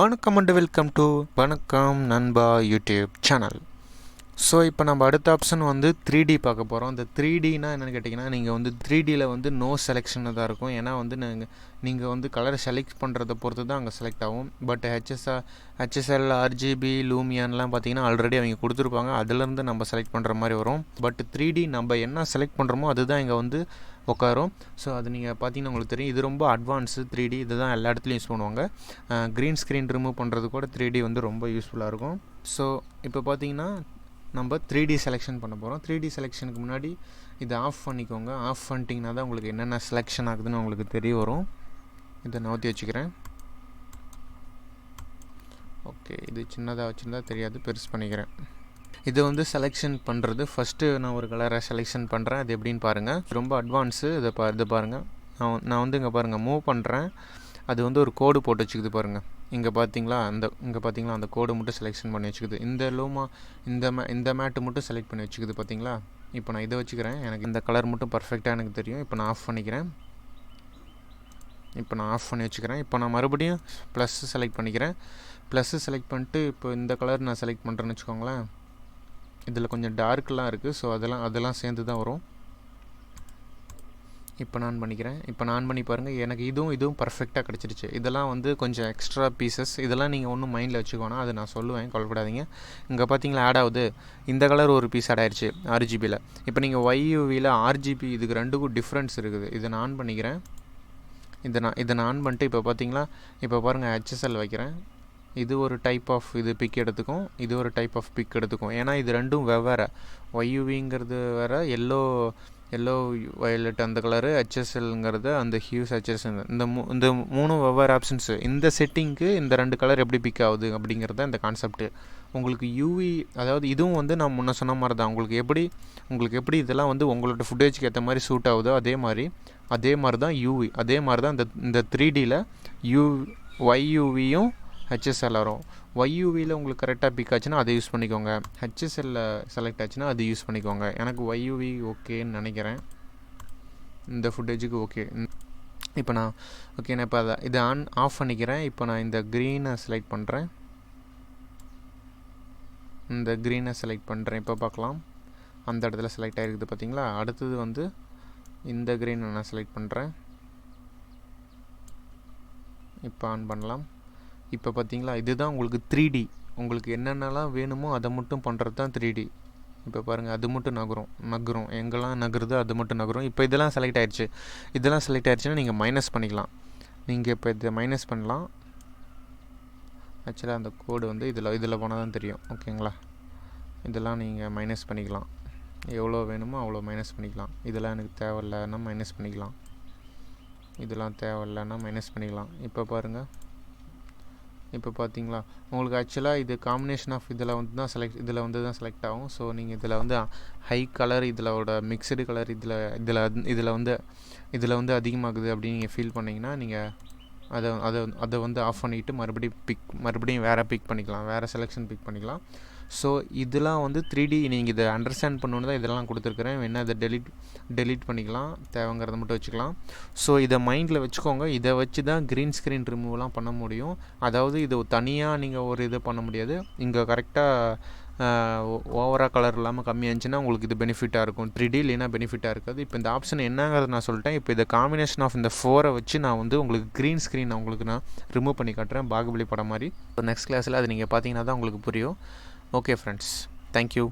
வணக்கம் and welcome to வணக்கம் நண்பா யூடியூப் சேனல். ஸோ இப்போ நம்ம அடுத்த ஆப்ஷன் வந்து 3D பார்க்க போகிறோம். இந்த 3Dனா என்னென்னு கேட்டிங்கன்னா, நீங்கள் வந்து 3Dயில் வந்து நோ செலெக்ஷன் தான் இருக்கும். ஏன்னா வந்து நீங்கள் வந்து கலரை செலக்ட் பண்ணுறதை பொறுத்து தான் அங்கே செலக்ட் ஆகும். பட் HSL RGB லூமியான்லாம் பார்த்தீங்கன்னா ஆல்ரெடி அவங்க கொடுத்துருப்பாங்க. அதுலேருந்து நம்ம செலக்ட் பண்ணுற மாதிரி வரும். பட் 3D நம்ம என்ன செலக்ட் பண்ணுறோமோ அதுதான் இங்கே வந்து உட்காரும். ஸோ அது நீங்கள் பார்த்தீங்கன்னா உங்களுக்கு தெரியும். இது ரொம்ப அட்வான்ஸு 3D. இது தான் எல்லா இடத்துலையும் யூஸ் பண்ணுவாங்க. க்ரீன் ஸ்க்ரீன் ரிமூவ் பண்ணுறது கூட 3D வந்து ரொம்ப யூஸ்ஃபுல்லாக இருக்கும். ஸோ இப்போ பார்த்தீங்கன்னா நம்ம 3D செலெக்ஷன் பண்ண போகிறோம். 3D செலெக்ஷனுக்கு முன்னாடி இதை ஆஃப் பண்ணிக்கோங்க. ஆஃப் பண்ணிட்டீங்கன்னா தான் உங்களுக்கு என்னென்ன செலெக்ஷன் ஆகுதுன்னு உங்களுக்கு தெரிய வரும். இதை நவுத்தி வச்சுக்கிறேன். ஓகே, இது சின்னதாக வச்சுருந்தா தெரியாது, பெருசு பண்ணிக்கிறேன். இது வந்து செலெக்ஷன் பண்ணுறது ஃபஸ்ட்டு நான் ஒரு கலரை செலெக்ஷன் பண்ணுறேன். அது எப்படின்னு பாருங்கள். ரொம்ப அட்வான்ஸு. இதை பாருங்கள். நான் வந்து இங்கே பாருங்கள் மூவ் பண்ணுறேன். அது வந்து ஒரு கோடு போட்டு வச்சுக்குது பாருங்கள். இங்கே பார்த்தீங்களா அந்த கோடு மட்டும் செலெக்ஷன் பண்ணி வச்சுக்குது. இந்த மேட்டு மட்டும் செலக்ட் பண்ணி வச்சுக்குது பார்த்தீங்களா. இப்போ நான் இதை வச்சுக்கிறேன். எனக்கு இந்த கலர் மட்டும் பர்ஃபெக்டாக எனக்கு தெரியும். இப்போ நான் ஆஃப் பண்ணிக்கிறேன். இப்போ நான் ஆஃப் பண்ணி வச்சுக்கிறேன். இப்போ நான் மறுபடியும் ப்ளஸ்ஸு செலக்ட் பண்ணிக்கிறேன். ப்ளஸ்ஸு செலக்ட் பண்ணிட்டு இப்போ இந்த கலர் நான் செலக்ட் பண்ணுறேன்னு வச்சுக்கோங்களேன். இதில் கொஞ்சம் டார்க்லாம் இருக்குது. ஸோ அதெல்லாம் சேர்ந்து தான் வரும். இப்போ நான் பண்ணிக்கிறேன். இப்போ நான் பண்ணி பாருங்கள். எனக்கு இதுவும் பர்ஃபெக்டாக கிடச்சிருச்சு. இதெல்லாம் வந்து கொஞ்சம் எக்ஸ்ட்ரா பீசஸ். இதெல்லாம் நீங்கள் ஒன்றும் மைண்டில் வச்சுக்கோனா, அது நான் சொல்லுவேன், கவலைப்படாதீங்க. இங்கே பார்த்தீங்களா ஆட் ஆகுது. இந்த கலர் ஒரு பீஸ் ஆட் ஆயிடுச்சு RGBயில். இப்போ நீங்கள் YUVயில் RGB இதுக்கு ரெண்டுக்கும் டிஃப்ரென்ஸ் இருக்குது. இதை நான் ஆன் பண்ணிக்கிறேன். இதை நான் ஆன் பண்ணிட்டு இப்போ பார்த்தீங்களா, இப்போ பாருங்கள் HSL வைக்கிறேன். இது ஒரு டைப் ஆஃப் பிக் எடுத்துக்கும், இது ஒரு டைப் ஆஃப் பிக் எடுத்துக்கும். ஏன்னா இது ரெண்டும் வெவ்வேறு. YUVங்கிறது வேறு, எல்லோ வயலட் அந்த கலரு, HSLங்கிறது அந்த ஹியூஸ் HSL. இந்த மூணு வெவ்வேறு ஆப்ஷன்ஸு. இந்த செட்டிங்க்கு இந்த ரெண்டு கலர் எப்படி பிக் ஆகுது அப்படிங்கிறது இந்த கான்செப்ட்டு. உங்களுக்கு யூவி அதாவது இதுவும் வந்து நான் முன்ன சொன்ன மாதிரி தான். உங்களுக்கு எப்படி இதெல்லாம் வந்து உங்களோட ஃபுட்டேஜுக்கு ஏற்ற மாதிரி சூட் ஆகுதோ அதே மாதிரி தான் யூவி. அதே மாதிரி தான் இந்த 3Dயில் YUVயும் HSL வரும். YUVயில் உங்களுக்கு கரெக்டாக பிக் ஆச்சுன்னா அதை யூஸ் பண்ணிக்கோங்க. HSL செலக்ட் ஆச்சுன்னா அது யூஸ் பண்ணிக்கோங்க. எனக்கு YUV ஓகேன்னு நினைக்கிறேன். இந்த ஃபுட்டேஜுக்கு ஓகே. இப்போ நான் இப்போ இதை ஆஃப் பண்ணிக்கிறேன். இப்போ நான் இந்த க்ரீனை செலக்ட் பண்ணுறேன். இப்போ பார்க்கலாம். அந்த இடத்துல செலக்ட் ஆகிருக்குது பார்த்தீங்களா. அடுத்தது வந்து இந்த க்ரீனை நான் செலக்ட் பண்ணுறேன். இப்போ ஆன் பண்ணலாம். இப்போ பார்த்தீங்களா, இதுதான் உங்களுக்கு 3D. உங்களுக்கு என்னென்னலாம் வேணுமோ அதை மட்டும் பண்ணுறது தான் 3D. இப்போ பாருங்கள், அது மட்டும் நகரும். எங்கெல்லாம் நகருதோ அது மட்டும் நகரும். இப்போ இதெல்லாம் செலக்ட் ஆகிடுச்சுன்னா நீங்கள் மைனஸ் பண்ணிக்கலாம். நீங்கள் இப்போ இதை மைனஸ் பண்ணலாம். ஆக்சுவலாக அந்த கோடு வந்து இதில் போனால் தான் தெரியும். ஓகேங்களா. இதெல்லாம் நீங்கள் மைனஸ் பண்ணிக்கலாம். எவ்வளோ வேணுமோ அவ்வளோ மைனஸ் பண்ணிக்கலாம். இதெல்லாம் எனக்கு தேவையில்லைன்னா மைனஸ் பண்ணிக்கலாம். இதெல்லாம் தேவையில்லைன்னா மைனஸ் பண்ணிக்கலாம். இப்போ பாருங்கள். இப்போ பார்த்தீங்களா, உங்களுக்கு ஆக்சுவலாக இது காம்பினேஷன் ஆஃப் இதில் வந்து தான் செலக்ட் ஆகும். ஸோ நீங்கள் இதில் வந்து ஹை கலர், இதிலோட மிக்சடு கலர் இதில் வந்து அதிகமாகுது அப்படின்னு நீங்கள் ஃபீல் பண்ணிங்கன்னா நீங்கள் அதை வந்து ஆஃப் பண்ணிவிட்டு மறுபடியும் வேறு பிக் பண்ணிக்கலாம், வேறு செலெக்ஷன் பிக் பண்ணிக்கலாம். ஸோ இதெல்லாம் வந்து 3D நீங்கள் இதை அண்டர்ஸ்டாண்ட் பண்ணணுன்னு தான் இதெல்லாம் கொடுத்துருக்குறேன். வேணால் இதை டெலீட் பண்ணிக்கலாம், தேவைங்கிறத மட்டும் வச்சுக்கலாம். ஸோ இதை மைண்டில் வச்சுக்கோங்க. இதை வச்சு தான் க்ரீன் ஸ்க்ரீன் ரிமூவ்லாம் பண்ண முடியும். அதாவது இது தனியாக நீங்கள் ஒரு இது பண்ண முடியாது. இங்கே கரெக்டாக ஓவராக கலர் இல்லாமல் கம்மியாக இருந்துச்சுன்னா உங்களுக்கு இது பெனிஃபிட்டாக இருக்கும். 3D இல்லைன்னா பெனிஃபிட்டாக இருக்காது. இப்போ இந்த ஆப்ஷன் என்னங்கிறத நான் சொல்லிட்டேன். இப்போ இந்த காம்பினேஷன் ஆஃப் இந்த 4 வச்சு நான் வந்து உங்களுக்கு க்ரீன் ஸ்க்ரீன் நான் ரிமூவ் பண்ணி காட்டுறேன், பாகுபலி படம் மாதிரி. இப்போ நெக்ஸ்ட் கிளாஸில் அது நீங்கள் பார்த்தீங்கன்னா தான் உங்களுக்கு புரியும். Okay friends, thank you.